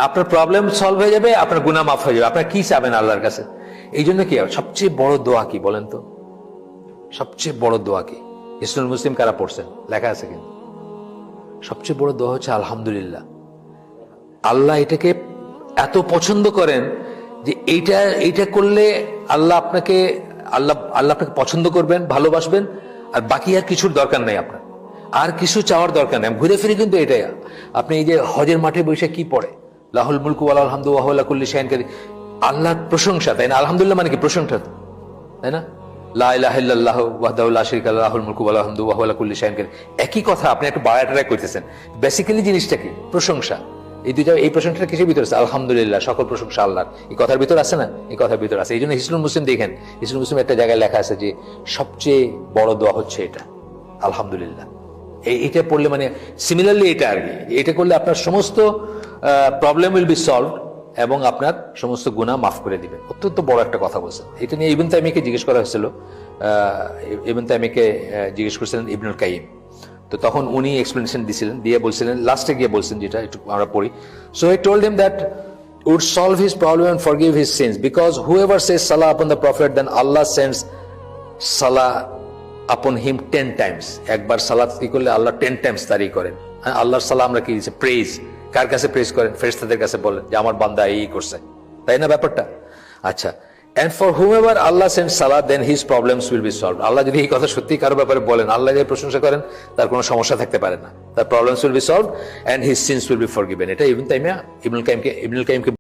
আপনার problem solve হয়ে যাবে, আপনার গুনাহ মাফ হয়ে যাবে। আপনার কি চাবেন আল্লাহর কাছে? এই জন্য কি সবচেয়ে বড় দোয়া কি বলেন তো? সবচেয়ে বড় দোয়া কি? ইসলাম মুসলিম কারা পড়ছেন? লেখা আছে কিন্তু সবচেয়ে বড় দোয়া হচ্ছে আলহামদুলিল্লাহ। আল্লাহ এটাকে এত পছন্দ করেন যে এইটা করলে আল্লাহ আপনাকে পছন্দ করবেন, ভালোবাসবেন, আর বাকি আর কিছুর দরকার নাই। আপনার আর কিছু চাওয়ার দরকার নেই। ঘুরে ফিরে কিন্তু এটাই। আপনি এই যে হজের মাঠে বসে কি পড়ে, লাহুল মুলকু ওয়া লাহুল হামদু ওয়া হুয়া আলা কুল্লি শাইইন কাদির, আল্লাহর প্রশংসা, তাই না? আলহামদুলিল্লাহ মানে কি? প্রশংসা, তাই না? লা ইলাহা ইল্লাল্লাহু ওয়াহদাহু লা শারীকা লাহু লাহুল মুলকু ওয়া লাহুল হামদু ওয়া হুয়া আলা কুল্লি শাইইন কাদির। একই কথা, আপনি একটু বাড়ায় করতেছেন। বেসিক্যালি জিনিসটা কি? প্রশংসা। এই দুইটা, এই প্রশংসাটা কিসের ভিতরে আছে? আলহামদুলিল্লাহ, সকল প্রশংসা আল্লাহর। এই কথার ভিতর আছে না? এই কথার ভিতর আছে। এই জন্য হিজরুল মুসলিম দেখেন, হিজরুল মুসলিম একটা জায়গায় লেখা আছে যে সবচেয়ে বড় দোয়া হচ্ছে এটা, আলহামদুলিল্লাহ। এইটা পড়লে মানে সিমিলারলি এটা আর কি, এটা করলে আপনার সমস্ত প্রবলেম উইল বি সলভ এবং আপনার সমস্ত গুনাহ মাফ করে দিবে। অত্যন্ত বড় একটা কথা বলছেন। এটা নিয়ে ইবনে তাইমিয়াকে জিজ্ঞেস করা হয়েছিল। ইবনে তাইমিয়াকে জিজ্ঞেস করেছিলেন ইবনুল কাইয়িম। তো তখন উনি এক্সপ্লেনেশন দিয়েছিলেন, দিয়ে বলছিলেন, লাস্টে গিয়ে বলছেন, যেটা একটু আমরা পড়ি। So he told him that would solve his problem and forgive his sins, because whoever says salah upon the prophet, then Allah sends salah upon him 10 times. একবার সালাত কি করলে আল্লাহ 10 টাইমস তারি করেন। হ্যাঁ, আল্লাহর সালাম আমরা কি দিয়েছে? প্রেজ। কার কাছে প্রেজ করেন? ফেরেশতাদের কাছে বলেন যে আমার বান্দা এই করছে, তাই না ব্যাপারটা? আচ্ছা, and for whomever Allah sends salah, then his problems will be solved. আল্লাহ যদি এই কথা সত্যি কারো ব্যাপারে বলেন, আল্লাহ যদি প্রশংসা করেন, তার কোনো সমস্যা থাকতে পারে না, তার problems will be solved and his sins will be forgiven। এটা ইবনে তাইমিয়া ইবনুল কাইয়িমকে